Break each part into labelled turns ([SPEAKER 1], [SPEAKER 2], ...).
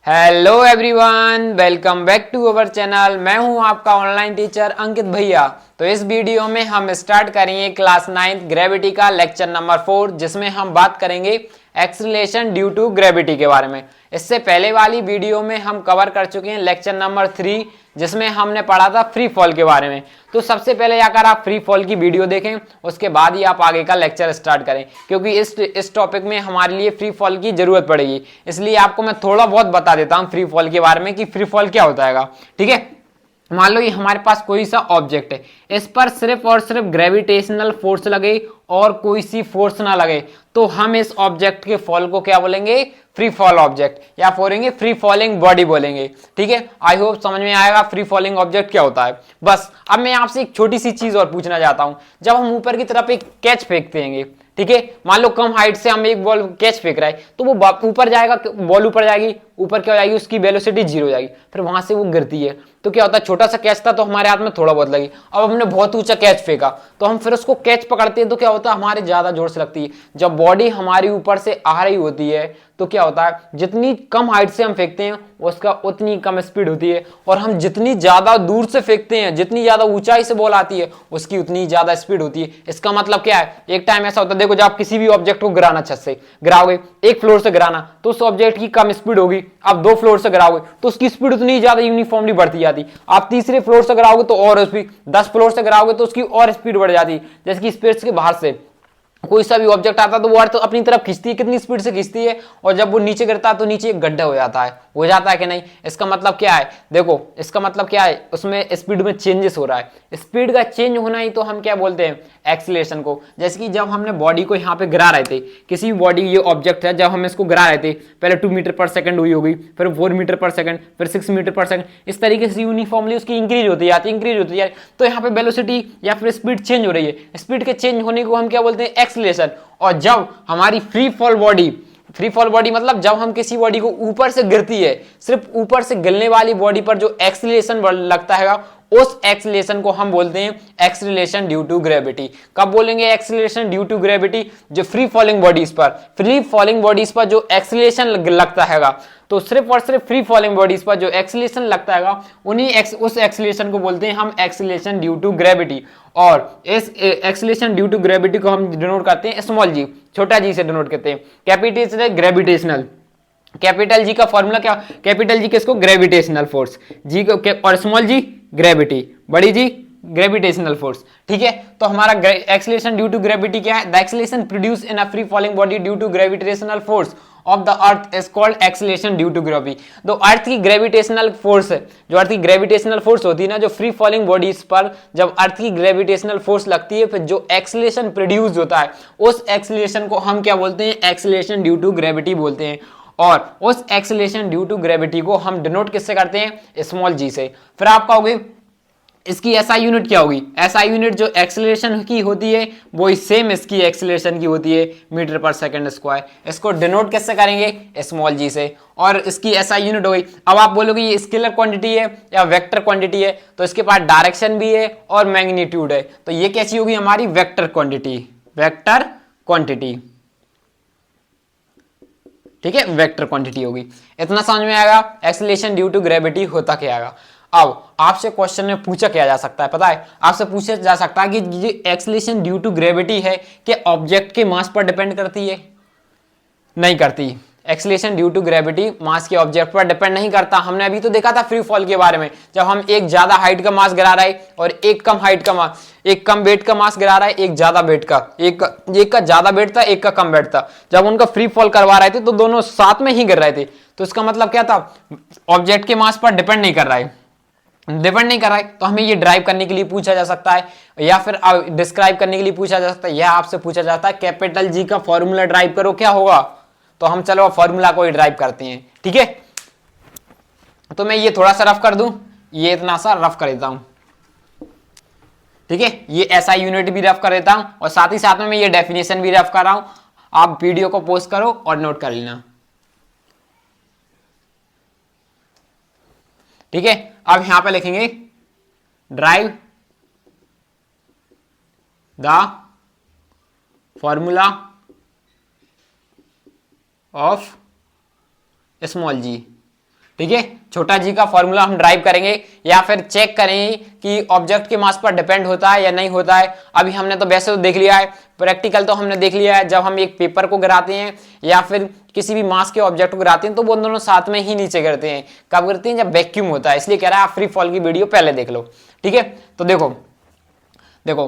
[SPEAKER 1] Hello everyone, welcome back to our channel. मैं हूं आपका ऑनलाइन टीचर अंकित भैया। तो इस वीडियो में हम स्टार्ट करेंगे क्लास 9 ग्रेविटी का लेक्चर नंबर 4, जिसमें हम बात करेंगे एक्सीलरेशन ड्यू टू ग्रेविटी के बारे में। इससे पहले वाली वीडियो में हम कवर कर चुके हैं लेक्चर नंबर 3, जिसमें हमने पढ़ा था फ्री फॉल के बारे में। तो सबसे पहले अगर आप फ्री फॉल की वीडियो देखें, उसके बाद ही आप आगे का लेक्चर स्टार्ट करें, क्योंकि इस टॉपिक में हमारे लिए फ्री फॉल की जरूरत पड़ेगी। इसलिए आपको मैं थोड़ा बहुत बता देता हूं फ्री फॉल के बारे में कि फ्री फॉल क्या होता है। ठीक है, मान लो ये हमारे पास कोई सा ऑब्जेक्ट है, इस पर सिर्फ और सिर्फ ग्रेविटेशनल फोर्स लगे और कोई सी फोर्स ना लगे, तो हम इस ऑब्जेक्ट के फॉल को क्या बोलेंगे? फ्री फॉल ऑब्जेक्ट, या बोलेंगे फ्री फॉलिंग बॉडी बोलेंगे। ठीक है, आई होप समझ में आएगा फ्री फॉलिंग ऑब्जेक्ट क्या होता है। बस अब मैं आपसे एक छोटी सी चीज और पूछना चाहता हूं। जब हम ऊपर की तरफ एक कैच फेंकते हैं, ठीक है, मान लो कम हाइट से हम एक बॉल कैच फेंक रहा है, तो वो ऊपर जाएगा, बॉल ऊपर जाएगी, ऊपर क्या हो जाएगी? उसकी वेलोसिटी 0 हो जाएगी, फिर वहां से वो गिरती है। तो क्या होता है? छोटा सा कैच था तो हमारे हाथ में थोड़ा बहुत लगी, अब हमने बहुत ऊंचा कैच फेंका, तो हम फिर उसको कैच पकड़ते हैं, तो क्या होता है? हमारे ज्यादा जोर से लगती है। जब बॉडी हमारी ऊपर से आ रही होती है, तो क्या होता है? जितनी कम हाइट से हम फेंकते हैं, उसका उतनी कम स्पीड होती है, और हम जितनी ज्यादा दूर से फेंकते हैं, जितनी ज्यादा ऊंचाई से बॉल आती है, उसकी उतनी ज्यादा स्पीड होती है। इसका मतलब क्या है? एक टाइम ऐसा होता है, देखो, जब आप किसी भी ऑब्जेक्ट को गिराना, छत से गिराओगे, एक फ्लोर से गिराना, तो उस ऑब्जेक्ट की कम स्पीड होगी। आप 2 फ्लोर से गिराओगे तो उसकी स्पीड उतनी ज्यादा यूनिफॉर्मली बढ़ती जाती। आप तीसरे फ्लोर से गिराओगे तो और स्पीड, 10 फ्लोर से गिराओगे तो उसकी और स्पीड बढ़ जाती। जैसे कि स्पेस के बाहर से कोई सा भी ऑब्जेक्ट आता है तो वो अर्थ अपनी तरफ खींचती है, कितनी स्पीड से खींचती है, और जब वो नीचे गिरता है तो नीचे एक गड्ढा हो जाता है कि नहीं? इसका मतलब क्या है? देखो, इसका मतलब क्या है? उसमें स्पीड में चेंजेस हो रहा है। स्पीड का चेंज होना ही तो हम क्या बोलते हैं? एक्सीलरेशन को। जैसे कि जब हमने बॉडी को यहाँ पे गिरा रहे थे, किसी भी बॉडी, ये ऑब्जेक्ट है, जब हम इसको गिरा रहे थे, पहले 2 मीटर पर सेकंड हुई होगी, फिर 4 मीटर पर सेकंड, फिर 6 मीटर पर सेकंड, इस तरीके से यूनिफॉर्मली उसकी इंक्रीज होती जाती है। तो यहाँ पे वेलोसिटी या फिर स्पीड चेंज हो रही है। स्पीड के चेंज होने को हम क्या बोलते हैं? एक्सीलरेशन। और जब हमारी फ्री फॉल बॉडी मतलब जब हम किसी बॉडी को ऊपर से गिरती है, सिर्फ ऊपर से गिरने वाली बॉडी पर जो एक्सीलरेशन लगता है, उस एक्सीलरेशन को हम बोलते हैं एक्सीलरेशन ड्यू टू ग्रेविटी। कब बोलेंगे एक्सीलरेशन ड्यू टू ग्रेविटी? जो फ्री फॉलिंग बॉडीज पर जो एक्सीलरेशन लगता है, तो सिर्फ और सिर्फ फ्री फॉलिंग बॉडीज पर जो एक्सीलरेशन लगता है, उस एक्सीलरेशन को बोलते हैं हम एक्सीलरेशन ड्यू टू ग्रेविटी। और इस एक्सीलरेशन ड्यू टू ग्रेविटी को हम डिनोट करते हैं स्मॉल जी, छोटा जी से डिनोट करते हैं। कैपिटल ग्रेविटेशनल, कैपिटल जी का फॉर्मूला क्या? कैपिटल जी किसको? ग्रेविटेशनल फोर्स जी को, और स्मॉल जी ग्रेविटी, बड़ी जी ग्रेविटेशनल फोर्स। ठीक है, तो हमारा एक्सीलरेशन ड्यू टू ग्रेविटी क्या है? The acceleration produce in a free falling body due to gravitational force of the earth is called acceleration due to gravity. तो अर्थ की ग्रेविटेशनल फोर्स, जो अर्थ की ग्रेविटेशनल फोर्स होती है ना, जो फ्री फॉलिंग बॉडीज पर जब अर्थ की ग्रेविटेशनल फोर्स लगती है, फिर जो एक्सीलरेशन प्रोड्यूस होता है, उस एक्सीलरेशन को हम क्या बोलते हैं? एक्सीलरेशन ड्यू टू ग्रेविटी बोलते हैं। और उस एक्सीलरेशन ड्यू टू ग्रेविटी को हम डिनोट किससे करते हैं? स्मॉल जी से। फिर आप कहोगे इसकी एसआई यूनिट क्या होगी? एसआई यूनिट जो एक्सीलरेशन की होती है, वो सेम इसकी एक्सीलरेशन की होती है, मीटर पर सेकंड स्क्वायर। इसको डिनोट किससे करेंगे? स्मॉल जी से। और इसकी एसआई यूनिट हो गई। अब आप बोलोगे ये स्केलर क्वांटिटी है या वेक्टर क्वांटिटी है, तो इसके पास डायरेक्शन भी है और मैग्नीट्यूड है, तो ये कैसी होगी? हमारी वेक्टर क्वांटिटी। वेक्टर क्वांटिटी, ठीक है, वेक्टर क्वांटिटी होगी। इतना समझ में आएगा एक्सीलरेशन ड्यू टू ग्रेविटी होता क्या आएगा। अब आपसे क्वेश्चन में पूछा क्या जा सकता है, पता है? आपसे पूछा जा सकता है कि ये एक्सीलरेशन ड्यू टू ग्रेविटी है कि ऑब्जेक्ट के मास पर डिपेंड करती है? नहीं करती। एक्सीलरेशन ड्यू टू ग्रेविटी मास के ऑब्जेक्ट पर डिपेंड नहीं करता। हमने अभी तो देखा था फ्री फॉल के बारे में, जब हम एक ज्यादा हाइट का मास गिरा रहा है और एक कम हाइट का मास, एक कम वेट का मास गिरा रहा है, एक ज्यादा वेट का, एक का ज्यादा वेट था, एक का कम वेट था। जब उनका फ्री फॉल करवा रहे थे तो दोनों साथ में ही गिर रहे थे। तो इसका मतलब क्या था? ऑब्जेक्ट के मास पर डिपेंड नहीं कर रहा है, तो हमें ये ड्राइव करने के लिए पूछा जा सकता है, या फिर डिस्क्राइब करने के लिए पूछा जा सकता है, या आपसे पूछा जाता है कैपिटल जी का फॉर्मूला ड्राइव करो, क्या होगा? तो हम चलो फॉर्मूला को ही ड्राइव करते हैं। ठीक है, तो मैं ये थोड़ा सा रफ कर दूं, ये इतना सा रफ कर देता हूं। ठीक है, ये ऐसा यूनिट भी रफ कर देता हूं, और साथ ही साथ में मैं ये डेफिनेशन भी रफ कर रहा हूं। आप वीडियो को पॉज करो और नोट कर लेना। ठीक है, अब यहां पे लिखेंगे derive the formula of small g. ठीक है, छोटा जी का फॉर्मूला हम ड्राइव करेंगे या फिर चेक करेंगे कि ऑब्जेक्ट के मास पर डिपेंड होता है या नहीं होता है। अभी हमने तो वैसे तो देख लिया है, प्रैक्टिकल तो हमने देख लिया है, जब हम एक पेपर को गिराते हैं या फिर किसी भी मास के ऑब्जेक्ट को गिराते हैं तो वो दोनों साथ में ही नीचे गिरते हैं। कब गिरते हैं? जब वैक्यूम होता है। इसलिए कह रहा है आप फ्री फॉल की वीडियो पहले देख लो। ठीक है, तो देखो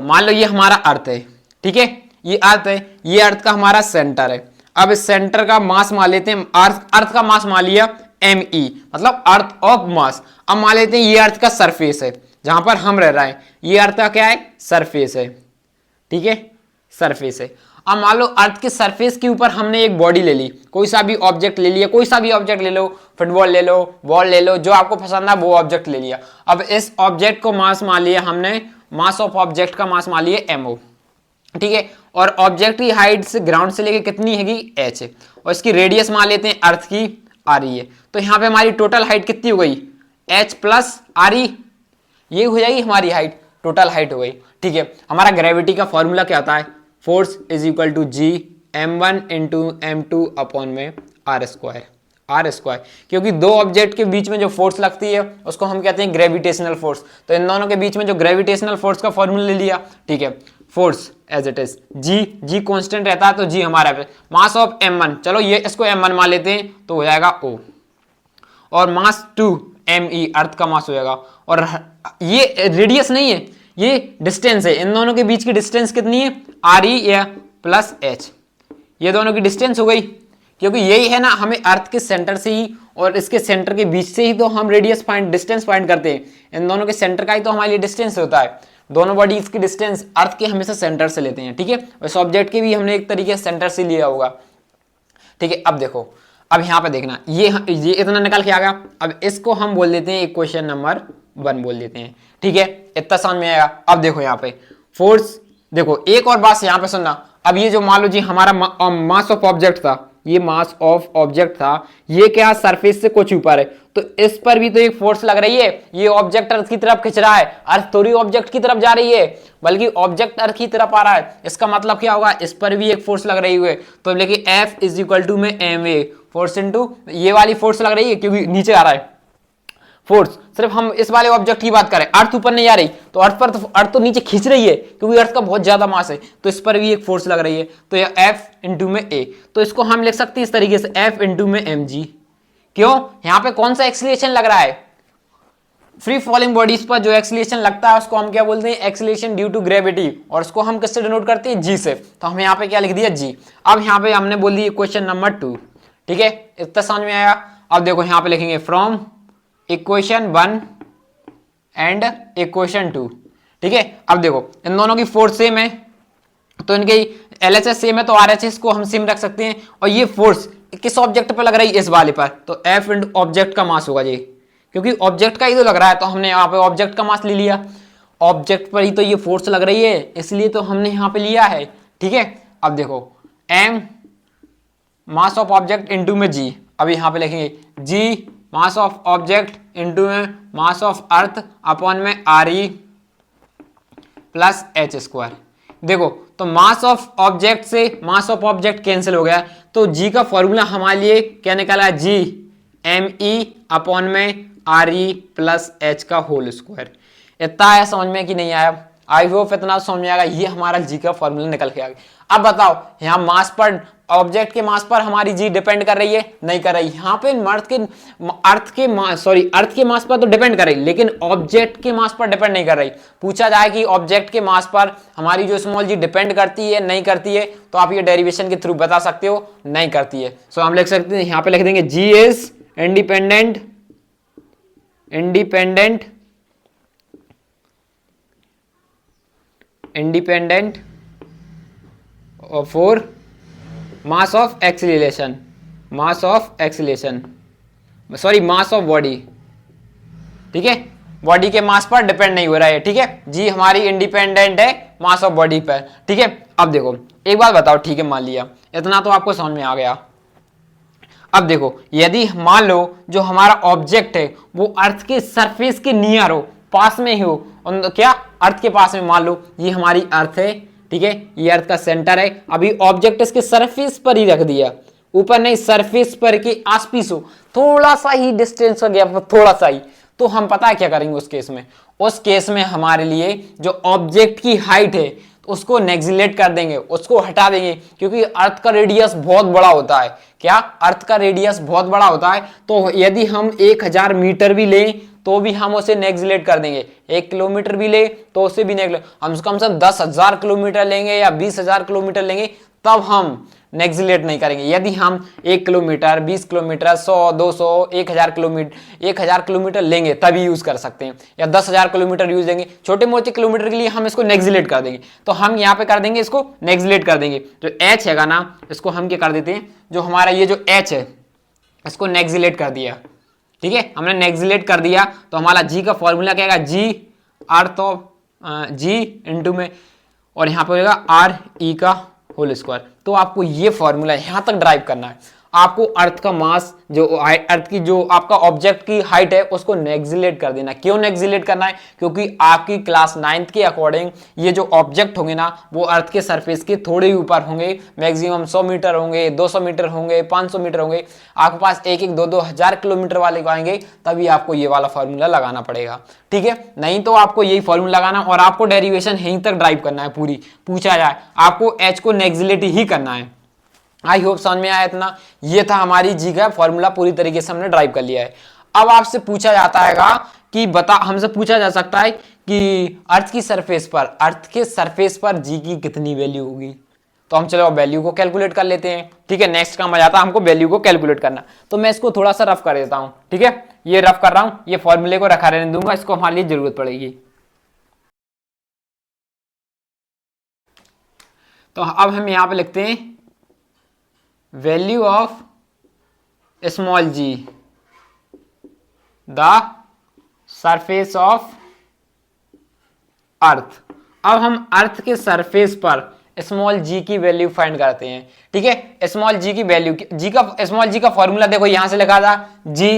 [SPEAKER 1] मान लो ये हमारा अर्थ है। ठीक है, ये अर्थ है, ये अर्थ का हमारा सेंटर है। अब इस सेंटर का मास मान लेते हैं, अर्थ का मास मान लिया me, मतलब अर्थ ऑफ मास। अब मान लेते हैं ये अर्थ का सरफेस है जहां पर हम रह रहे हैं, ये अर्थ का क्या है? सरफेस है। ठीक है, सरफेस है। अब मान लो अर्थ के सरफेस के ऊपर हमने एक बॉडी ले ली, कोई सा भी ऑब्जेक्ट ले लिया, कोई सा भी ऑब्जेक्ट ले लो, फुटबॉल ले लो, बॉल ले लो, जो आपको पसंद है वो ऑब्जेक्ट ले लिया। अब इस ऑब्जेक्ट को मास मान लिया हमने, मास ऑफ ऑब्जेक्ट का मास मान लिया mo। ठीक है, और ऑब्जेक्ट की हाइट से ग्राउंड से लेके कितनी हैगी? h है। और इसकी रेडियस मान लेते हैं अर्थ की re है। तो यहाँ पे हमारी टोटल हाइट कितनी हो गई? h प्लस re, ये हो जाएगी हमारी हाइट, टोटल हाइट हो गई। ठीक है, हमारा ग्रेविटी का फॉर्मूला क्या आता है? Force is equal to G m1 into m2 upon में r स्क्वायर। क्योंकि दो ऑब्जेक्ट के बीच में जो फोर्स लगती है उसको हम कहते हैं ग्रेविटेशनल फोर्स। तो इन दोनों के बीच में जो ग्रेविटेशनल फोर्स का फॉर्मूला ले लिया। ठीक है, force as it is G constant रहता है तो जी हमारा मास ऑफ m1, चलो ये इसको m1 मान लेते हैं तो हो जाएगा O, और मास 2 me अर्थ का मास हो जाएगा। और ये रेडियस नहीं है, ये डिस्टेंस है। इन दोनों के बीच की डिस्टेंस कितनी है? re या प्लस h, ये दोनों की डिस्टेंस हो गई। क्योंकि यही है ना, हमें अर्थ के सेंटर से ही और इसके सेंटर के बीच से ही तो हम डिस्टेंस फाइंड करते हैं। इन दोनों के सेंटर का ही तो हमारे लिए डिस्टेंस होता है। दोनों बॉडीज की डिस्टेंस अर्थ के हमेशा सेंटर से लेते हैं। ठीक है, वैसे ऑब्जेक्ट के भी हमने एक तरीके से सेंटर से लिया होगा। ठीक है, अब देखो, अब यहाँ पे देखना, ये इतना निकल के आ गया। अब इसको हम बोल देते हैं इक्वेशन नंबर 1 बोल देते हैं। ठीक है, इतना समझ में आएगा। अब देखो यहाँ पे फोर्स, देखो एक और बात यहाँ पे सुनना। अब ये जो मान लो जी हमारा मास ऑफ ऑब्जेक्ट था, ये मास ऑफ ऑब्जेक्ट था, ये क्या सरफेस से कुछ ऊपर है, तो इस पर भी तो एक फोर्स लग रही है। ये ऑब्जेक्ट अर्थ की तरफ खिंच रहा है, अर्थ थोड़ी ऑब्जेक्ट की तरफ जा रही है, बल्कि ऑब्जेक्ट अर्थ की तरफ आ रहा है। इसका मतलब क्या होगा? इस पर भी एक फोर्स लग रही है। तो लेकिन F इज इक्वल टू में ma, फोर्स इनटू ये वाली फोर्स लग रही है क्योंकि नीचे आ रहा है फोर्स। सिर्फ हम इस वाले ऑब्जेक्ट की बात करें, अर्थ ऊपर नहीं आ रही तो अर्थ तो नीचे खींच रही है क्योंकि अर्थ का बहुत ज्यादा मास है, तो इस पर भी एक फोर्स लग रही है। तो यह F इंटू में A, तो इसको हम लिख सकते हैं इस तरीके से F इंटू में mg। क्यों? यहां पे कौन सा एक्सीलरेशन लग रहा है? फ्री फॉलिंग बॉडीज पर जो एक्सीलरेशन लगता है उसको हम क्या बोलते हैं? Acceleration due to gravity. और उसको हम किससे डिनोट करते हैं? g से। तो हम यहाँ पे क्या लिख दिया? g। अब यहाँ पे हमने बोल दी क्वेश्चन नंबर 2। ठीक है, इतना समझ में आया। अब देखो यहाँ पे लिखेंगे फ्रॉम इक्वेशन 1 एंड इक्वेशन 2। ठीक है, अब देखो इन दोनों की फोर्स सेम है तो इनके LHS सेम है तो RHS को हम सेम रख सकते हैं। और ये फोर्स किस ऑब्जेक्ट पर लग रही है? इस वाले पर, तो F इंटू ऑब्जेक्ट का मास होगा ये, क्योंकि ऑब्जेक्ट का ही तो लग रहा है तो हमने यहाँ पे ऑब्जेक्ट का मास ले लिया। ऑब्जेक्ट पर ही तो ये फोर्स लग रही है इसलिए तो हमने यहाँ पे लिया है। ठीक है, अब देखो M mass of object into में G। अब यहाँ पे लिखेंगे G mass of object into में मास ऑफ अर्थ अपॉन में re प्लस h स्क्वायर। देखो तो मास ऑफ ऑब्जेक्ट से मास ऑफ ऑब्जेक्ट कैंसिल हो गया, तो g का फॉर्मूला हमारे लिए क्या निकला? g me अपॉन में re प्लस h का होल स्क्वायर। इतना आया समझ में कि नहीं आया? आई होप इतना समझ में आएगा। ये हमारा जी का फॉर्मूला निकल के आ गया। अब बताओ यहाँ मास पर, ऑब्जेक्ट के मास पर हमारी जी डिपेंड कर रही है? नहीं कर रही। यहाँ पे अर्थ के मास पर तो डिपेंड कर रही, लेकिन ऑब्जेक्ट के मास पर डिपेंड नहीं कर रही। पूछा जाए कि ऑब्जेक्ट के मास पर हमारी जो स्मॉल जी डिपेंड करती है नहीं करती है, तो आप ये डेरिवेशन के थ्रू बता सकते हो नहीं करती है। सो हम लिख सकते हैं, यहाँ पे लिख देंगे g is independent for mass of acceleration, mass of body. ठीक है, बॉडी के मास पर डिपेंड नहीं हो रहा है। ठीक है, जी हमारी इंडिपेंडेंट है मास ऑफ बॉडी पर। ठीक है, अब देखो एक बात बताओ। ठीक है, मान लिया इतना तो आपको समझ में आ गया। अब देखो यदि मान लो जो हमारा ऑब्जेक्ट है वो अर्थ के सरफेस के नियर हो, पास में ही हो, क्या अर्थ के पास में, मान लो ये हमारी अर्थ है। ठीक है, ये अर्थ का सेंटर है। अभी ऑब्जेक्ट इसके सरफेस पर ही रख दिया, ऊपर नहीं, सरफेस पर के आसपास हो, थोड़ा सा ही डिस्टेंस का गैप, थोड़ा सा ही, तो हम पता है क्या करेंगे उस केस में? उस केस में हमारे लिए जो ऑब्जेक्ट की हाइट है तो उसको नेग्जिलेट कर देंगे, उसको हटा देंगे, क्योंकि अर्थ का रेडियस बहुत बड़ा होता है। क्या? अर्थ का रेडियस बहुत बड़ा होता है, तो यदि हम 1000 मीटर भी लें तो भी हम उसे नेग्जिलेट कर देंगे, 1 किलोमीटर भी ले तो उसे भी नेग्जिलेट, हम कम से कम 10,000 किलोमीटर लेंगे या 20,000 किलोमीटर लेंगे तब हम नेग्जिलेट नहीं करेंगे। यदि हम 1 किलोमीटर, 20 किलोमीटर, 100, 200, 1000 किलोमीटर लेंगे तभी यूज कर सकते हैं, या 10,000 किलोमीटर यूज देंगे, छोटे मोटे किलोमीटर के लिए हम इसको नेग्जिलेट कर देंगे। तो हम यहाँ पे कर देंगे, इसको नेग्जिलेट कर देंगे। जो एच हैगा ना, इसको हम क्या कर देते हैं, जो हमारा ये जो एच है इसको नेग्जिलेट कर दिया, ठीक है, हमने नेग्जिलेट कर दिया। तो हमारा जी का फॉर्मूला क्या है, जी अर्थ ऑफ जी इंटू में, और यहाँ पे होगा आर ई का होल स्क्वायर। तो आपको ये फॉर्मूला यहां तक ड्राइव करना है। आपको अर्थ का मास, जो अर्थ की जो आपका ऑब्जेक्ट की हाइट है उसको नेग्जिलेट कर देना। क्यों नेग्जिलेट करना है? क्योंकि आपकी क्लास 9th के अकॉर्डिंग ये जो ऑब्जेक्ट होंगे ना वो अर्थ के सरफेस के थोड़े ही ऊपर होंगे, मैक्सिमम 100 मीटर होंगे, 200 मीटर होंगे, 500 मीटर होंगे। आपके पास 1-1, 2-2 हजार किलोमीटर वाले आएंगे तभी आपको ये वाला फॉर्मूला लगाना पड़ेगा, ठीक है। नहीं तो आपको यही फॉर्मूला लगाना और आपको डेरिवेशन यहीं तक ड्राइव करना है। पूरी पूछा जाए आपको एच को नेग्जिलेट ही करना है। आई होप समझ में आया इतना। ये था हमारी जी का फॉर्मूला, पूरी तरीके से हमने ड्राइव कर लिया है। अब आपसे पूछा जाता है कि बता, हमसे पूछा जा सकता है कि अर्थ की सरफेस पर, अर्थ के सरफेस पर जी की कितनी वैल्यू होगी। तो हम चलो वैल्यू को कैलकुलेट कर लेते हैं, ठीक है। नेक्स्ट काम आ जाता है हमको वैल्यू को कैलकुलेट करना। तो मैं इसको थोड़ा सा रफ कर देता हूं, ठीक है। ये रफ कर रहा हूं, ये फॉर्मूले को रखा रहने दूंगा, इसको हमारे लिए जरूरत पड़ेगी। तो अब हम यहां पे लिखते हैं value of small g the surface of earth. अब हम अर्थ के सरफेस पर स्मॉल जी की वैल्यू फाइंड करते हैं, ठीक है। स्मॉल जी की वैल्यू, स्मॉल जी का फॉर्मूला देखो यहां से लिखा था, g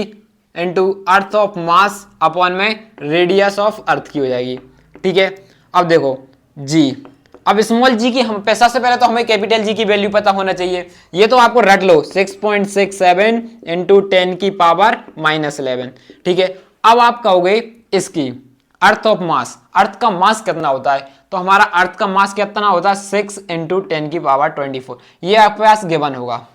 [SPEAKER 1] into earth of mass upon में रेडियस ऑफ अर्थ की हो जाएगी, ठीक है। अब देखो जी, अब स्मॉल जी की हम सबसे पहले तो हमें कैपिटल जी की वैल्यू पता होना चाहिए। ये तो आपको रट लो, 6.67 इंटू 10 की पावर -11, ठीक है। अब आप कहोगे इसकी अर्थ ऑफ मास, अर्थ का मास कितना होता है, तो हमारा अर्थ का मास कितना होता है 6 इंटू 10 की पावर 24। ये आपके पास गिवन होगा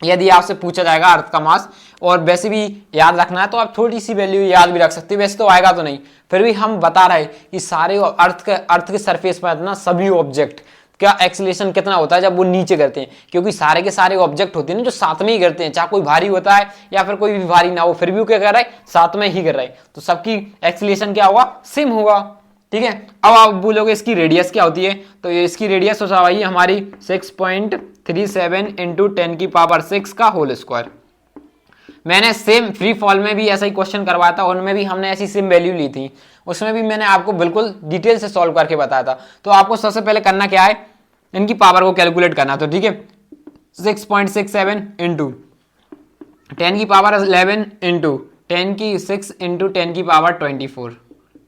[SPEAKER 1] यदि आपसे पूछा जाएगा अर्थ का मास। और वैसे भी याद रखना है तो आप थोड़ी सी वैल्यू याद भी रख सकते हैं, वैसे तो आएगा तो नहीं, फिर भी हम बता रहे कि सारे अर्थ के सरफेस पर ना सभी ऑब्जेक्ट का एक्सीलरेशन कितना होता है जब वो नीचे गिरते हैं, क्योंकि सारे के सारे ऑब्जेक्ट होते हैं ना जो साथ में ही गिरते हैं, चाहे कोई भारी होता है या फिर कोई भी भारी ना हो, फिर भी वो क्या कर रहा है, साथ में ही गिर रहा है, तो सबकी एक्सीलरेशन क्या होगा, सेम होगा, ठीक है। अब आप बोलोगे इसकी रेडियस क्या होती है, तो इसकी रेडियस होता है हमारी 6.37 इंटू 10 की पावर 6 का होल स्क्वायर। मैंने सेम फ्री फॉल में भी ऐसा ही क्वेश्चन करवाया था, उनमें भी हमने ऐसी सेम वैल्यू ली थी, उसमें भी मैंने आपको बिल्कुल डिटेल से सॉल्व करके बताया था। तो आपको सबसे पहले करना क्या है, इनकी पावर को कैलकुलेट करना। तो ठीक है, 6.67 इंटू 10 की पावर 11 इंटू 10 की 6 इंटू 10 की पावर 24,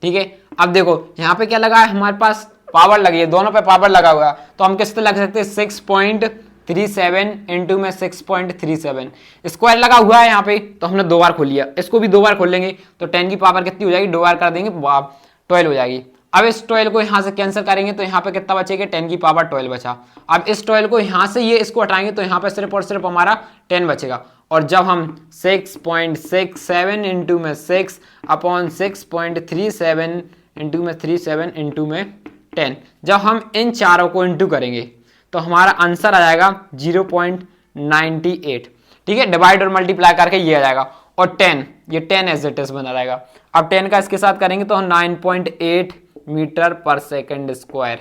[SPEAKER 1] ठीक है। अब देखो यहाँ पे क्या लगा है, हमारे पास पावर लगी है, दोनों पे पावर लगा हुआ है, तो हम किस पे लग सकते हैं 6.37 इंटू में 6.37 स्क्वायर लगा हुआ है यहाँ पे, तो हमने 2 बार खोल लिया, इसको भी 2 बार खोल लेंगे तो 10 की पावर कितनी हो जाएगी, 2 बार कर देंगे 12 हो जाएगी। अब इस 12 को यहाँ से कैंसिल करेंगे तो यहाँ पे कितना बचेगा, 10 की पावर 12 बचा। अब इस 12 को यहाँ से ये इसको हटाएंगे तो यहाँ पे सिर्फ और सिर्फ हमारा 10 बचेगा। और जब हम 6.67 इंटू में 6 अपॉन 6.37 इंटू में 37 इंटू में 10, जब हम इन चारों को इंटू करेंगे तो हमारा आंसर आ जाएगा 0.98, ठीक है। डिवाइड और मल्टीप्लाई करके ये आ जाएगा, और 10, ये 10 एज इट इज बना रहेगा। अब 10 का इसके साथ करेंगे तो 9.8 मीटर पर सेकंड स्क्वायर,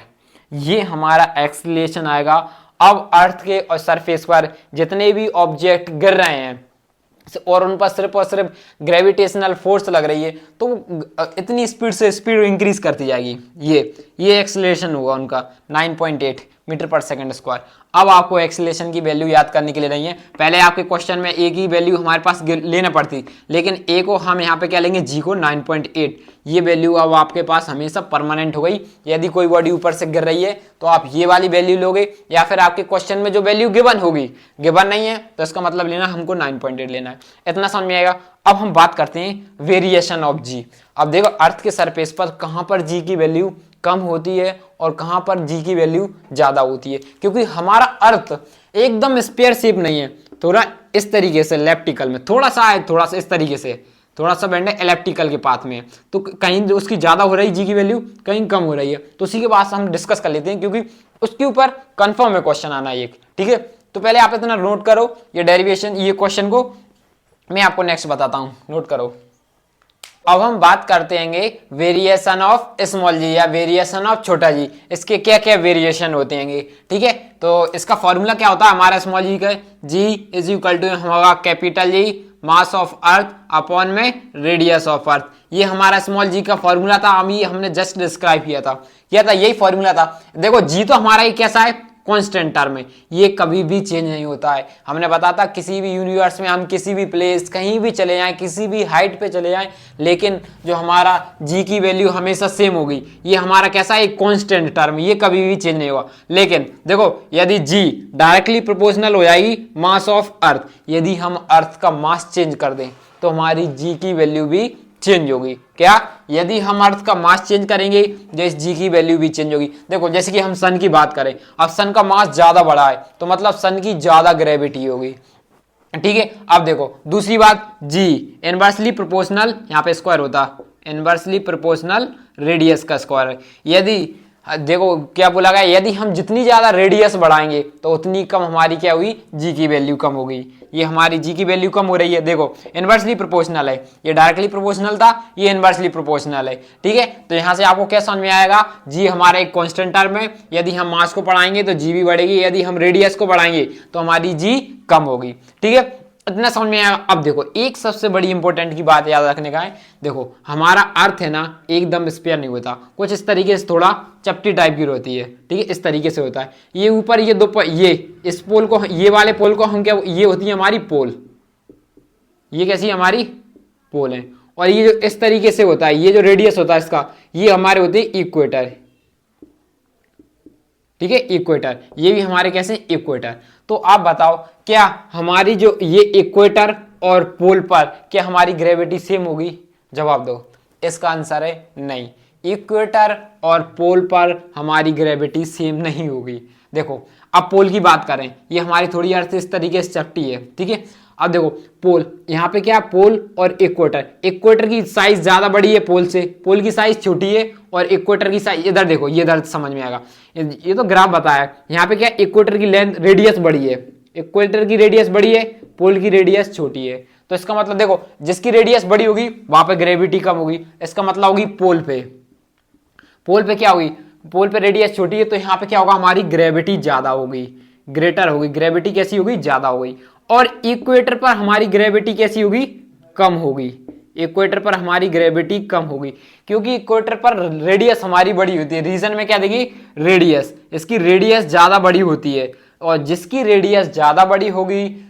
[SPEAKER 1] ये हमारा एक्सीलरेशन आएगा। अब अर्थ के और सरफेस पर जितने भी ऑब्जेक्ट गिर रहे हैं और उन पर सिर्फ और सिर्फ ग्रेविटेशनल फोर्स लग रही है, तो इतनी स्पीड से स्पीड इंक्रीज करती जाएगी, ये एक्सीलरेशन होगा उनका 9.8 मीटर पर सेकंड स्क्वायर। अब आपको एक्सेलरेशन की वैल्यू याद करने के लिए नहीं है, पहले आपके क्वेश्चन में ए की वैल्यू हमारे पास लेना पड़ती, लेकिन ए को हम यहाँ पे क्या लेंगे, जी को 9.8, ये वैल्यू अब आपके पास हमेशा परमानेंट हो गई। यदि कोई बॉडी ऊपर से गिर रही है तो आप ये वाली वैल्यू लोगे, या फिर आपके क्वेश्चन में जो वैल्यू गिवन होगी, गिवन नहीं है तो इसका मतलब लेना हमको 9.8 लेना है। इतना समझ में आएगा। अब हम बात करते हैं वेरिएशन ऑफ जी। अब देखो अर्थ के सरफेस पर कहां पर जी की वैल्यू कम होती है और कहां पर जी की वैल्यू ज्यादा होती है, क्योंकि हमारा अर्थ एकदम स्फीयर शेप नहीं है, थोड़ा इस तरीके से इलिप्टिकल में, थोड़ा सा है, थोड़ा सा इस तरीके से, थोड़ा सा बेंड है, इलिप्टिकल के पाथ में है, तो कहीं उसकी ज्यादा हो रही है जी की वैल्यू, कहीं कम हो रही है। तो उसी के बाद हम डिस्कस कर लेते हैं, क्योंकि उसके ऊपर कंफर्म है क्वेश्चन आना एक, ठीक है। तो पहले आप इतना नोट करो ये डेरिवेशन, ये क्वेश्चन को मैं आपको नेक्स्ट बताता हूं, नोट करो। अब हम बात करते हैं वेरिएशन ऑफ स्मॉल जी या वेरिएशन ऑफ छोटा जी, इसके क्या क्या वेरिएशन होते हैं, ठीक है। तो इसका फॉर्मूला क्या होता है हमारा स्मॉल जी का, जी इज इक्वल टू होगा capital G mass of earth upon में रेडियस ऑफ अर्थ। ये हमारा स्मॉल जी का फॉर्मूला था, हमने जस्ट डिस्क्राइब किया था, यही फॉर्मूला था। देखो जी तो हमारा ये कैसा है, कांस्टेंट टर्म है, ये कभी भी चेंज नहीं होता है। हमने बताया था किसी भी यूनिवर्स में हम किसी भी प्लेस कहीं भी चले जाएं, किसी भी हाइट पे चले जाएं, लेकिन जो हमारा जी की वैल्यू हमेशा सेम होगी। ये हमारा कैसा है, एक कांस्टेंट टर्म, ये कभी भी चेंज नहीं होगा। लेकिन देखो यदि जी डायरेक्टली प्रोपोर्शनल हो जाएगी मास ऑफ अर्थ, यदि हम अर्थ का मास चेंज कर दें तो हमारी जी की वैल्यू भी चेंज होगी। क्या, यदि हम अर्थ का मास चेंज करेंगे जैसे जी की वैल्यू भी चेंज होगी। देखो जैसे कि हम सन की बात करें, अब सन का मास ज्यादा बड़ा है तो मतलब सन की ज्यादा ग्रेविटी होगी, ठीक है। अब देखो दूसरी बात, जी इनवर्सली प्रोपोर्शनल, यहाँ पे स्क्वायर होता, इनवर्सली प्रोपोर्शनल रेडियस का स्क्वायर। यदि देखो क्या बोला गया, यदि हम जितनी ज्यादा रेडियस बढ़ाएंगे तो उतनी कम हमारी क्या हुई, जी की वैल्यू कम हो गई। ये हमारी जी की वैल्यू कम हो रही है। देखो इनवर्सली प्रोपोर्शनल है, ये डायरेक्टली प्रोपोर्शनल था, ये इनवर्सली प्रोपोर्शनल है, ठीक है। तो यहां से आपको क्या समझ में आएगा, जी हमारा एक कांस्टेंट टर्म है, यदि हम मास को बढ़ाएंगे तो जी भी बढ़ेगी, यदि हम रेडियस को बढ़ाएंगे तो हमारी जी कम होगी, ठीक है। इतना समझ में आया। अब देखो एक सबसे बड़ी इंपॉर्टेंट की बात याद रखने का है, देखो हमारा अर्थ है ना एकदम स्फीयर नहीं होता, कुछ इस तरीके से थोड़ा चपटी टाइप की होती है, ठीक है, इस तरीके से होता है। ये ऊपर ये दो ये इस पोल को, ये वाले पोल को हम क्या, ये होती है हमारी पोल, ये कैसी हमारी पोल है, और ये जो इस तरीके से होता है, ये जो रेडियस होता है इसका, ये हमारे होते हैं इक्वेटर, ठीक है, इक्वेटर, ये भी हमारे कैसे इक्वेटर। तो आप बताओ क्या हमारी जो ये इक्वेटर और पोल पर क्या हमारी ग्रेविटी सेम होगी, जवाब दो। इसका आंसर है नहीं, इक्वेटर और पोल पर हमारी ग्रेविटी सेम नहीं होगी। देखो अब पोल की बात करें, ये हमारी थोड़ी अर्थ इस तरीके से चपटी है, ठीक है। अब देखो पोल, यहाँ पे क्या, पोल और इक्वेटर, इक्वेटर की साइज ज्यादा बड़ी है पोल से, पोल की साइज छोटी है, और इक्वेटर की साइज, इधर देखो ये इधर समझ में आएगा, ये तो ग्राफ बताया, यहाँ पे क्या इक्वेटर की लेंथ रेडियस बड़ी है, इक्वेटर की रेडियस बड़ी है, पोल की रेडियस छोटी है। तो इसका मतलब देखो जिसकी रेडियस बड़ी होगी वहां पे ग्रेविटी कम होगी, इसका मतलब होगी पोल पे क्या होगी, पोल पे रेडियस छोटी है तो यहाँ पे क्या होगा, हमारी ग्रेविटी ज्यादा होगी, ग्रेटर होगी, ग्रेविटी कैसी होगी, ज्यादा होगी। और इक्वेटर पर हमारी ग्रेविटी कैसी होगी, कम होगी, इक्वेटर पर हमारी ग्रेविटी कम होगी, क्योंकि इक्वेटर पर रेडियस हमारी बड़ी होती है। रीजन में क्या देगी, रेडियस, इसकी रेडियस ज्यादा बड़ी होती है, और जिसकी रेडियस ज्यादा बड़ी होगी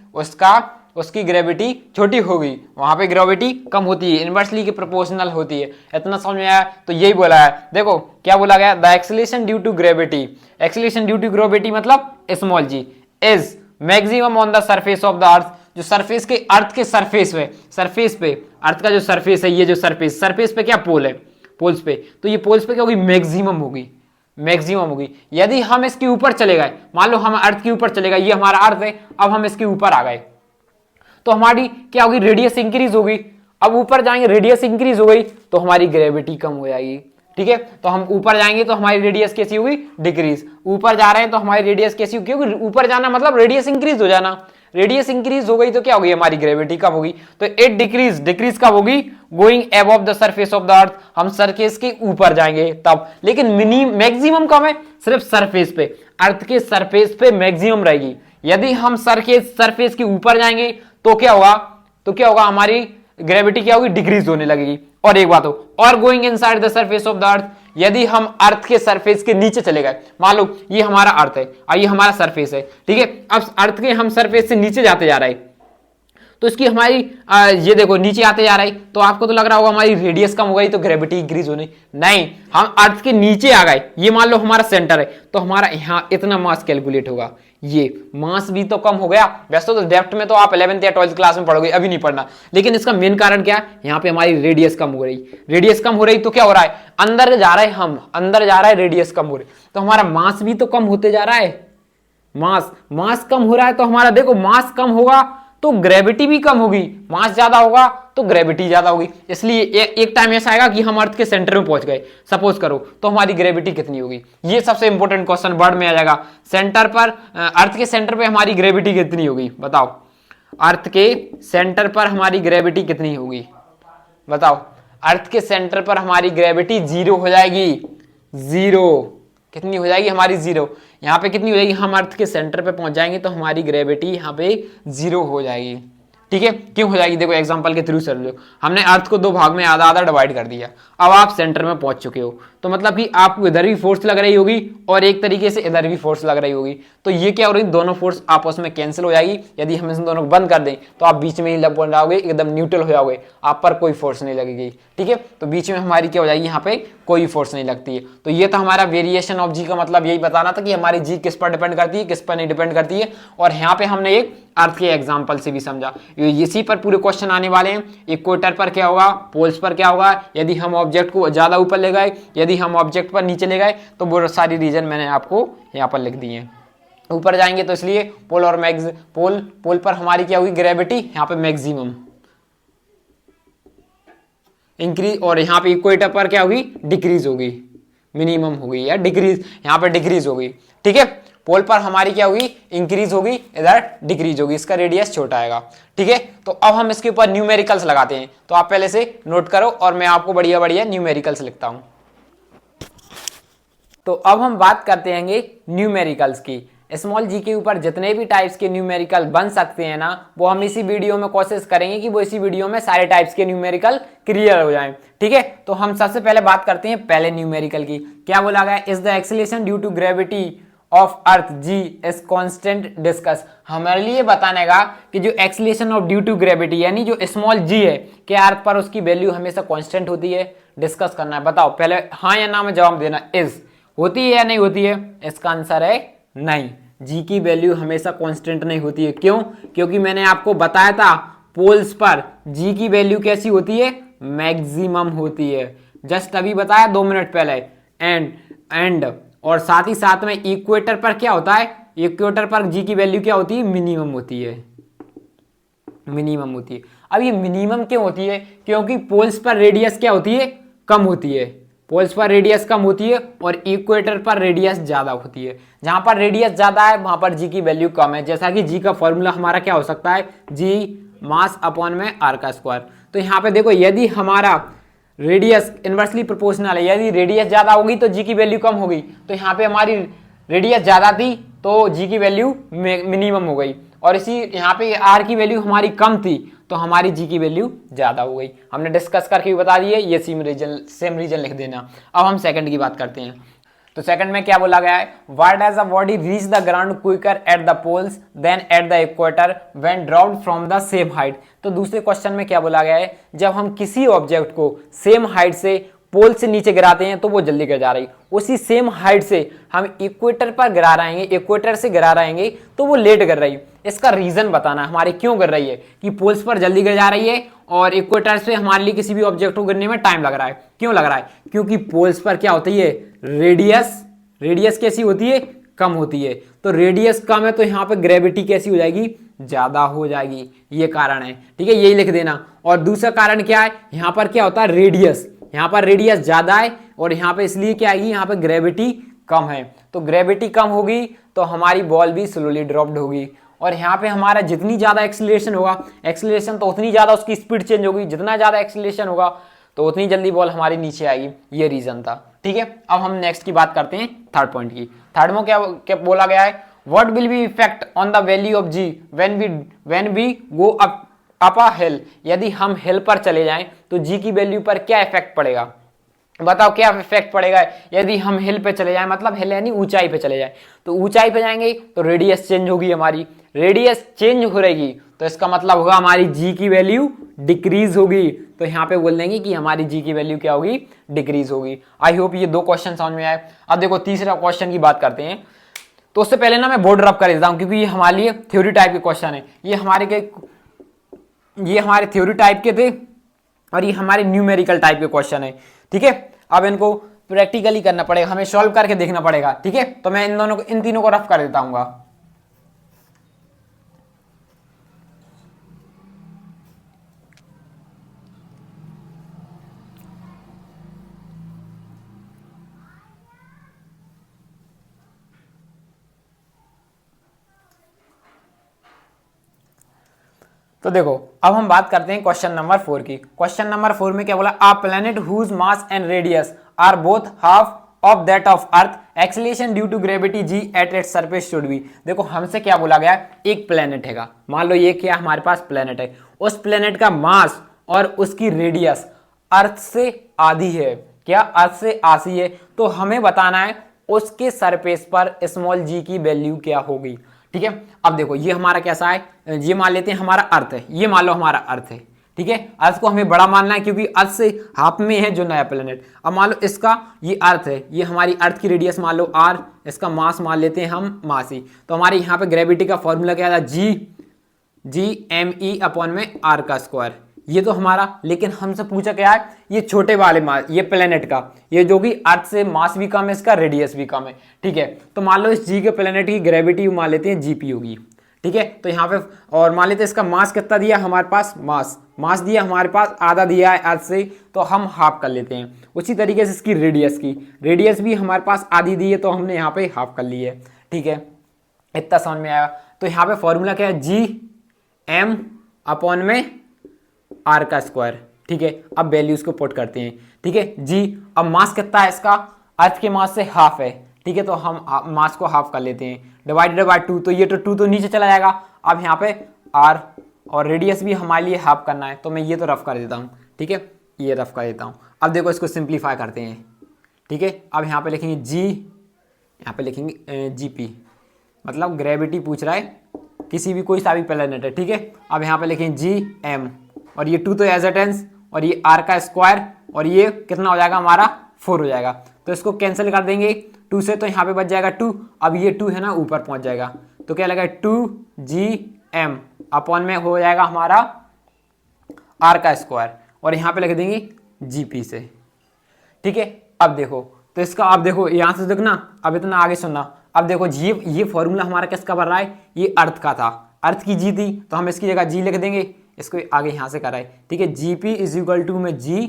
[SPEAKER 1] उसकी ग्रेविटी छोटी होगी, वहां पे ग्रेविटी कम होती है, इनवर्सली की प्रोपोर्शनल होती है। इतना समझ में आया। तो यही बोला है, देखो क्या बोला गया, the acceleration due to gravity, acceleration due to gravity मतलब small g is maximum on the surface of the earth, जो सरफेस के, अर्थ के सरफेस पे अर्थ का जो सरफेस है, ये जो सरफेस पे क्या पोल है, पोल्स पे, तो ये पोल्स पे क्या होगी, मैक्सिमम होगी। यदि हम इसके ऊपर चले गए, मान लो हम अर्थ के ऊपर चले गए, ये हमारा अर्थ है, अब हम इसके ऊपर आ गए तो हमारी क्या होगी, रेडियस इंक्रीज होगी। अब ऊपर जाएंगे, रेडियस इंक्रीज हो गई तो हमारी ग्रेविटी कम हो जाएगी, ठीक है। तो हम ऊपर जाएंगे तो हमारी रेडियस कैसी होगी, डिक्रीज। ऊपर जा रहे हैं तो हमारी रेडियस कैसी होगी, क्योंकि ऊपर जाना मतलब रेडियस इंक्रीज हो जाना, रेडियस इंक्रीज हो गई तो क्या होगी, हमारी ग्रेविटी कम होगी। तो इट डिक्रीज कब होगी, going above the surface of the अर्थ, हम सरफेस के ऊपर जाएंगे तब। लेकिन मैक्सिमम कम है, सिर्फ सरफेस पे, अर्थ के सरफेस पे मैक्सिमम रहेगी। यदि हम सरफेस के ऊपर जाएंगे तो क्या होगा, हमारी ग्रेविटी क्या होगी, डिक्रीज होने लगेगी। और एक बात हो, और going inside the surface of the अर्थ, यदि हम अर्थ के सरफेस के नीचे चले गए, मान लो ये हमारा अर्थ है और ये हमारा सरफेस है, ठीक है। अब अर्थ के हम सरफेस से नीचे जाते जा रहे हैं, तो इसकी हमारी ये देखो नीचे आते जा रहा है, तो आपको तो लग रहा होगा हमारी रेडियस कम हो गई तो ग्रेविटी इंक्रीज होनी, नहीं, हम अर्थ के नीचे आ गए। ये मान लो हमारा सेंटर है, तो हमारा यहाँ इतना मास कैलकुलेट होगा, ये मास भी तो कम हो गया। वैसे तो डेप्थ में तो आप 11th या 12th क्लास में पढ़ोगे, अभी नहीं पढ़ना, लेकिन इसका मेन कारण क्या है, यहाँ पे हमारी रेडियस कम हो रही, रेडियस कम हो रही तो क्या हो रहा है, अंदर जा रहे हैं हम, अंदर जा रहा है, रेडियस कम हो रही, तो हमारा मास भी तो कम होते जा रहा है। मास कम हो रहा है तो हमारा देखो मास कम होगा तो ग्रेविटी भी कम होगी, मास ज्यादा होगा तो ग्रेविटी ज्यादा होगी। इसलिए एक टाइम ऐसा आएगा कि हम अर्थ के सेंटर में पहुंच गए, सपोज करो, तो हमारी ग्रेविटी कितनी होगी। ये सबसे इंपॉर्टेंट क्वेश्चन वर्ड में आ जाएगा, सेंटर पर, अर्थ के सेंटर पे हमारी ग्रेविटी कितनी होगी, बताओ। अर्थ के सेंटर पर हमारी ग्रेविटी कितनी होगी, बताओ। अर्थ के सेंटर पर हमारी ग्रेविटी 0 हो जाएगी, 0 कितनी हो जाएगी हमारी, 0। यहाँ पे कितनी हो जाएगी, हम अर्थ के सेंटर पे पहुंच जाएंगे तो हमारी ग्रेविटी यहाँ पे 0 हो जाएगी, ठीक है। क्यों हो जाएगी, देखो एग्जांपल के थ्रू समझो। हमने अर्थ को 2 भाग में आधा आधा डिवाइड कर दिया, अब आप सेंटर में पहुंच चुके हो, तो मतलब कि आपको इधर भी फोर्स लग रही होगी और एक तरीके से इधर भी फोर्स लग रही होगी, तो ये क्या हो रही, दोनों फोर्स आपस में कैंसिल हो जाएगी। यदि हम इन दोनों को बंद कर दें तो आप बीच में ही लग जाओगे, एकदम न्यूट्रल हो जाओगे, आप पर कोई फोर्स नहीं लगेगी, ठीक है। तो बीच में हमारी क्या हो जाएगी, यहाँ पे कोई फोर्स नहीं लगती है। तो ये था हमारा वेरिएशन ऑफ जी का मतलब यही बताना था कि हमारी जी किस पर डिपेंड करती है, किस पर नहीं डिपेंड करती है। और यहाँ पे हमने एक अर्थ के एग्जांपल से भी समझा, इसी पर पूरे क्वेश्चन आने वाले हैं। इक्वेटर पर क्या होगा, पोल्स पर क्या होगा, यदि हम ऑब्जेक्ट को ज्यादा ऊपर ले गए, यदि हम ऑब्जेक्ट पर नीचे ले गए, तो वो सारी रीजन मैंने आपको यहाँ पर लिख दी है। ऊपर जाएंगे तो इसलिए पोल और पोल पर हमारी क्या होगी, ग्रेविटी यहाँ पे मैक्सिमम इंक्रीज, और यहाँ पे इक्वेटर पर क्या होगी, डिक्रीज होगी, मिनिमम होगी या डिक्रीज, यहाँ पे डिक्रीज होगी, ठीक है। पोल पर हमारी क्या होगी, इंक्रीज होगी, इधर डिक्रीज होगी, इसका रेडियस छोटा आएगा, ठीक है। तो अब हम इसके ऊपर न्यूमेरिकल्स लगाते हैं, तो आप पहले से नोट करो और मैं आपको बढ़िया बढ़िया न्यूमेरिकल्स लिखता हूं। तो अब हम बात करते हैं न्यूमेरिकल्स की। स्मॉल जी के ऊपर जितने भी टाइप्स के न्यूमेरिकल बन सकते हैं ना, वो हम इसी वीडियो में कोशिश करेंगे कि वो इसी वीडियो में सारे टाइप्स के न्यूमेरिकल क्लियर हो जाएं, ठीक है। तो हम सबसे पहले बात करते हैं पहले न्यूमेरिकल की। क्या बोला गया, is the acceleration due to gravity of earth g is constant discuss. हमारे लिए बताने का कि जो acceleration of due to gravity यानी जो स्मॉल जी है, क्या अर्थ पर उसकी वैल्यू हमेशा कांस्टेंट होती है, डिस्कस करना है। बताओ पहले हाँ या ना में जवाब देना, इज होती है या नहीं होती है। इसका आंसर है नहीं, जी की वैल्यू हमेशा कांस्टेंट नहीं होती है। क्यों, क्योंकि मैंने आपको बताया था पोल्स पर जी की वैल्यू कैसी होती है, मैक्सिमम होती है, जस्ट अभी बताया 2 मिनट पहले। एंड और साथ ही साथ में इक्वेटर पर क्या होता है, इक्वेटर पर जी की वैल्यू क्या होती है, मिनिमम होती है, मिनिमम होती है। अब ये मिनिमम क्यों होती है, क्योंकि पोल्स पर रेडियस क्या होती है, कम होती है, पोल्स पर रेडियस कम होती है और इक्वेटर पर रेडियस ज्यादा होती है। जहां पर रेडियस ज्यादा है वहां पर जी की वैल्यू कम है, जैसा कि जी का फॉर्मूला हमारा क्या हो सकता है, जी मास अपॉन में आर का स्क्वायर। तो यहाँ पे देखो यदि हमारा रेडियस इनवर्सली प्रोपोर्शनल है, यदि रेडियस ज्यादा होगी तो जी की वैल्यू कम होगी, तो यहाँ पे हमारी रेडियस ज्यादा थी तो जी की वैल्यू मिनिमम हो गई, और इसी यहाँ पे आर की वैल्यू हमारी कम थी तो हमारी जी की वैल्यू ज्यादा हो गई। हमने डिस्कस करके भी बता दिए, ये सेम रीजन लिख देना। अब हम सेकंड की बात करते हैं। तो सेकंड में क्या बोला गया है, why does the body reach the ground quicker at the poles than at the equator when dropped from the same height. तो दूसरे क्वेश्चन में क्या बोला गया है, जब हम किसी ऑब्जेक्ट को सेम हाइट से पोल से नीचे गिराते हैं तो वो जल्दी गिर जा रही, उसी सेम हाइट से हम इक्वेटर पर गिरा रहेंगे, इक्वेटर से गिरा रहेंगे तो वो लेट गिर रही। इसका रीजन बताना हमारे क्यों गिर रही है, कि पोल्स पर जल्दी गिर जा रही है और इक्वेटर से हमारे लिए किसी भी ऑब्जेक्ट को गिरने में टाइम लग रहा है। क्यों लग रहा है, क्योंकि पोल्स पर क्या होती है, रेडियस कैसी होती है, कम होती है। तो रेडियस कम है तो यहाँ पे ग्रेविटी कैसी हो जाएगी, ज्यादा हो जाएगी, ये कारण है, ठीक है, यही लिख देना। और दूसरा कारण क्या है, यहाँ पर क्या होता है, रेडियस, यहाँ पर रेडियस ज्यादा है और यहाँ पे इसलिए क्या आएगी, यहाँ पे ग्रेविटी कम है। तो ग्रेविटी कम होगी तो हमारी बॉल भी स्लोली ड्रॉप्ड होगी, और यहाँ पे हमारा जितनी ज्यादा एक्सीलरेशन होगा, एक्सीलरेशन तो उतनी ज्यादा उसकी स्पीड चेंज होगी, जितना ज्यादा एक्सीलरेशन होगा तो उतनी जल्दी बॉल हमारी नीचे आएगी, ये रीजन था, ठीक है। अब हम नेक्स्ट की बात करते हैं, थर्ड पॉइंट की। थर्ड में क्या बोला गया है, what will be effect on the value of g when we go up a hill. यदि हम हिल पर चले जाएं तो जी की वैल्यू पर क्या इफेक्ट पड़ेगा। बताओ क्या इफेक्ट पड़ेगा यदि हम हिल पे चले जाएं, मतलब हिल यानी ऊंचाई पे चले जाएं। तो ऊंचाई पे जाएंगे तो रेडियस चेंज होगी, हमारी रेडियस चेंज हो रहेगी तो इसका मतलब होगा हमारी जी की वैल्यू डिक्रीज होगी। तो यहाँ पे बोल देंगे कि हमारी जी की वैल्यू क्या होगी, डिक्रीज होगी। आई होप ये 2 क्वेश्चन समझ में आए। अब देखो तीसरा क्वेश्चन की बात करते हैं। तो उससे पहले ना मैं बोर्ड रब कर देता हूँ, क्योंकि ये हमारे लिए थ्योरी टाइप के क्वेश्चन है। ये हमारे थ्योरी टाइप के थे और ये हमारे न्यूमेरिकल टाइप के क्वेश्चन है। ठीक है, अब इनको प्रैक्टिकली करना पड़ेगा, हमें सॉल्व करके देखना पड़ेगा। ठीक है, तो मैं इन तीनों को रफ कर देता हूँ। तो देखो अब हम बात करते हैं क्वेश्चन नंबर 4 की। क्वेश्चन नंबर 4 में क्या बोला, a planet whose mass and radius are both half of that of earth acceleration due to gravity g at its surface should be. देखो हमसे क्या बोला गया, एक प्लेनेट हैगा, मान लो ये क्या हमारे पास प्लेनेट है, उस प्लेनेट का मास और उसकी रेडियस अर्थ से आधी है। क्या अर्थ से आधी है? तो हमें बताना है उसके सरफेस पर स्मॉल जी की वैल्यू क्या होगी। ठीक है, अब देखो ये हमारा कैसा है, ये मान लेते हैं हमारा अर्थ है, ये मान लो हमारा अर्थ है। ठीक है, अर्थ को हमें बड़ा मानना है क्योंकि अर्थ से हाफ में है जो नया प्लेनेट। अब मान लो इसका ये अर्थ है, ये हमारी अर्थ की रेडियस मान लो आर, इसका मास मान लेते हैं हम मास ही। तो हमारे यहाँ पे ग्रेविटी का फॉर्मूला क्या था, जी एम ई अपॉन में आर का स्क्वायर। ये तो हमारा, लेकिन हमसे पूछा क्या है, ये छोटे वाले मास, ये प्लेनेट का, ये जो कि अर्थ से मास भी कम है, इसका रेडियस भी कम है। ठीक है, तो मान लो इस जी के प्लेनेट की ग्रेविटी मान लेते हैं जीपी होगी। ठीक है, तो यहाँ पे और मान लेते हैं इसका मास कितना दिया हमारे पास, मास दिया हमारे पास आधा दिया है अर्थ से, तो हम हाफ कर लेते हैं। उसी तरीके से इसकी रेडियस भी हमारे पास आधी दी है, तो हमने यहाँ पे हाफ कर ली है। ठीक है, इतना समझ में आया। तो यहाँ पे फॉर्मूला क्या है, जी एम अपॉन में आर का स्क्वायर। ठीक है, अब वैल्यूज को पुट करते हैं। ठीक है जी, अब मास कितना है इसका, अर्थ के मास से हाफ है। ठीक है, तो हम मास को हाफ कर लेते हैं, डिवाइडेड बाय 2, तो ये तो 2 तो नीचे चला जाएगा। अब यहाँ पे आर और रेडियस भी हमारे लिए हाफ करना है, तो मैं ये तो रफ कर देता हूँ। ठीक है, ये रफ कर देता हूँ। अब देखो इसको सिंप्लीफाई करते हैं। ठीक है, अब यहाँ पे लिखेंगे जी, यहाँ पे लिखेंगे जीपी, मतलब ग्रेविटी पूछ रहा है किसी भी कोई सा भी प्लेनेट है। ठीक है, अब यहाँ पे लिखेंगे जी एम, और ये 2 तो एज अ टेंस, और ये आर का स्क्वायर, और ये कितना हो जाएगा हमारा 4 हो जाएगा। तो इसको कैंसिल कर देंगे 2 से, तो यहाँ पे बच जाएगा 2। अब ये 2 है ना ऊपर पहुंच जाएगा, तो क्या लगेगा 2gm अपॉन में हो जाएगा हमारा आर का स्क्वायर, और यहाँ पे लिख देंगे जीपी से। ठीक है, अब देखो तो इसका, अब देखो यहाँ से देखना, अब इतना आगे सुनना। अब देखो ये फॉर्मूला हमारा किसका बन रहा है, ये अर्थ का था, अर्थ की जी थी, तो हम इसकी जगह जी लिख देंगे, इसको आगे यहाँ से कराए। ठीक है, जीपी इज इक्वल टू में जी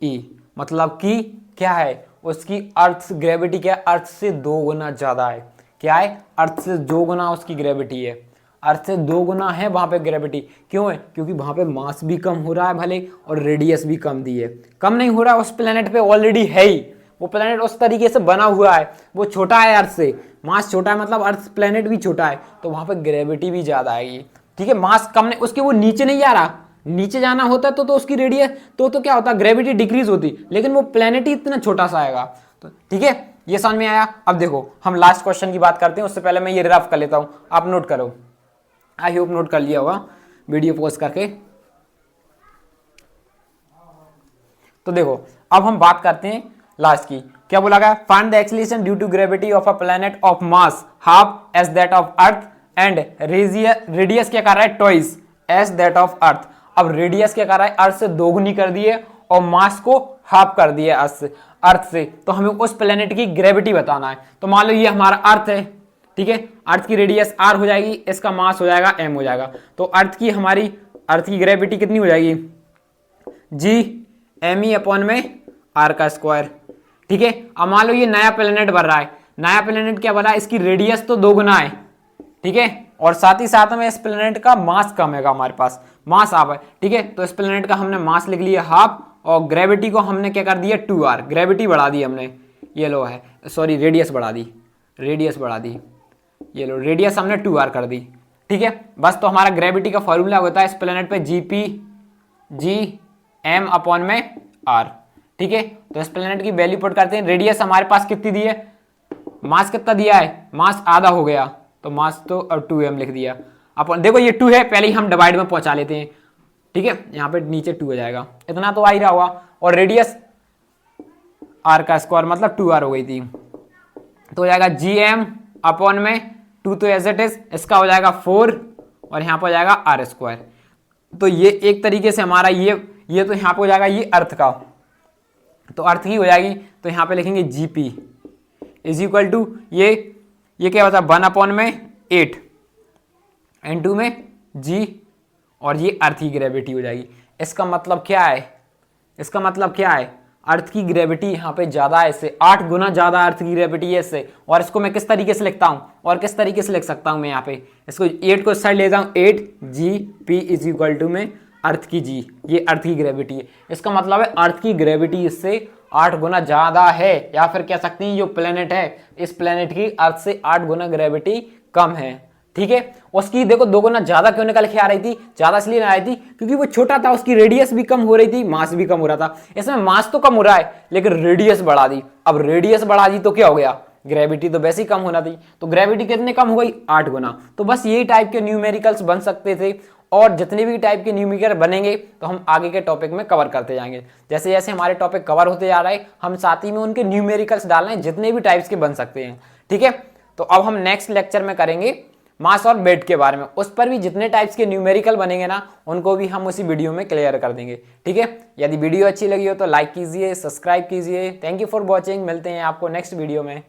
[SPEAKER 1] ई, मतलब कि क्या है, उसकी अर्थ ग्रेविटी क्या है, अर्थ से 2 गुना ज्यादा है। क्या है, अर्थ से 2 गुना उसकी ग्रेविटी है, अर्थ से 2 गुना है वहां पे ग्रेविटी। क्यों है, क्योंकि वहां पे मास भी कम हो रहा है भले, और रेडियस भी कम दी है। कम नहीं हो रहा है, उस प्लेनेट पे ऑलरेडी है ही, वो प्लेनेट उस तरीके से बना हुआ है, वो छोटा है अर्थ से, मास छोटा है, मतलब अर्थ प्लेनेट भी छोटा है, तो वहां पे ग्रेविटी भी ज्यादा आएगी। ठीक है, मास कम नहीं, उसके वो नीचे नहीं जा रहा, नीचे जाना होता तो उसकी रेडियस तो क्या होता, ग्रेविटी डिक्रीज होती, लेकिन वो प्लेनेट ही इतना छोटा सा आएगा। तो ठीक है, ये समझ में आया। अब देखो हम लास्ट क्वेश्चन की बात करते हैं, उससे पहले मैं ये रफ कर लेता हूं, आप नोट करो, आई होप नोट कर लिया होगा वीडियो पॉज करके। तो देखो अब हम बात करते हैं लास्ट की, क्या बोला गया, find the acceleration due to gravity of a planet of mass half as that of earth and radius क्या कर रहा है, twice as that of earth. अब रेडियस क्या कर रहा है, अर्थ से 2 गुनी कर दिए, और मास को हाफ कर दिया अर्थ से, तो हमें उस प्लेनेट की ग्रेविटी बताना है। तो मान लो ये हमारा अर्थ है, ठीक है, अर्थ की रेडियस r हो जाएगी, इसका मास हो जाएगा m हो जाएगा, तो अर्थ की ग्रेविटी कितनी हो जाएगी, जी एम ई अपॉन में r का स्क्वायर। ठीक है, अब मान लो ये नया प्लेनेट बन रहा है, नया प्लेनेट क्या बना है, इसकी रेडियस तो 2 गुना है। ठीक है, और साथ ही साथ में इस प्लेनेट का मास कम है, हमारे पास मास हाफ है। ठीक है, तो इस प्लेनेट का हमने मास लिख लिया हाफ, और ग्रेविटी को हमने क्या कर दिया 2r, ग्रेविटी बढ़ा दी हमने, ये लो है, सॉरी रेडियस बढ़ा दी, ये लो रेडियस हमने 2r कर दी। ठीक है, बस तो हमारा ग्रेविटी का फॉर्मूला होता है इस प्लेनेट पे जी एम अपॉन में r। ठीक है, तो इस प्लेनेट की वैल्यू पुट करते हैं। रेडियस हमारे पास कितनी दी है, मास कितना दिया है, मास आधा हो गया, तो मास तो और 2m लिख दिया। अपन देखो ये 2 है, पहले ही हम डिवाइड में पहुंचा लेते हैं, ठीक है, यहाँ पे नीचे 2 हो जाएगा, इतना तो आ ही रहा हुआ। और रेडियस r का स्क्वायर मतलब 2r हो गई थी, तो हो जाएगा gm अपॉन में 2 तो एज इट इज, इसका हो जाएगा 4 और यहाँ पर हो जाएगा r स्क्वायर। तो ये एक तरीके से हमारा ये तो यहाँ पे हो जाएगा ये अर्थ का, तो अर्थ की हो जाएगी, तो यहाँ पे लिखेंगे gp इज इक्वल टू ये क्या होता है 1 अपॉन में 8 n2 में g, और ये अर्थ की ग्रेविटी हो जाएगी। इसका मतलब क्या है, इसका मतलब क्या है, अर्थ की ग्रेविटी यहाँ पे ज्यादा है इससे, 8 गुना ज्यादा अर्थ की ग्रेविटी है इससे। और इसको मैं किस तरीके से लिखता हूँ, और किस तरीके से लिख सकता हूँ मैं यहाँ पे, इसको 8 को इस साइड लेता हूँ, 8 GP इज इक्वल टू में अर्थ की g, ये अर्थ की ग्रेविटी है। इसका मतलब है अर्थ की ग्रेविटी इससे 8 गुना ज्यादा है, या फिर कह सकते हैं जो प्लेनेट है इस प्लेनेट की अर्थ से 8 गुना ग्रेविटी कम है, ठीक है। उसकी देखो 2 गुना ज्यादा क्यों निकल के आ रही थी, ज्यादा इसलिए आ रही थी क्योंकि वो छोटा था, उसकी रेडियस भी कम हो रही थी, मास भी कम हो रहा था। इसमें मास तो कम हो रहा है लेकिन रेडियस बढ़ा दी। अब रेडियस बढ़ा दी तो क्या हो गया, ग्रेविटी तो वैसे ही कम होना थी, तो ग्रेविटी कितने कम हो गई, 8 गुना। तो बस यही टाइप के न्यूमेरिकल्स बन सकते थे, और जितने भी टाइप के न्यूमेरिकल बनेंगे तो हम आगे के टॉपिक में कवर करते जाएंगे। जैसे जैसे हमारे टॉपिक कवर होते जा रहे हैं हम साथ ही में उनके न्यूमेरिकल्स डाल रहे हैं जितने भी टाइप्स के बन सकते हैं, ठीक है। तो अब हम नेक्स्ट लेक्चर में करेंगे मास और वेट के बारे में, उस पर भी जितने टाइप्स के न्यूमेरिकल बनेंगे ना उनको भी हम उसी वीडियो में क्लियर कर देंगे, ठीक है। यदि वीडियो अच्छी लगी हो तो लाइक कीजिए, सब्सक्राइब कीजिए। थैंक यू फॉर वॉचिंग, मिलते हैं आपको नेक्स्ट वीडियो में।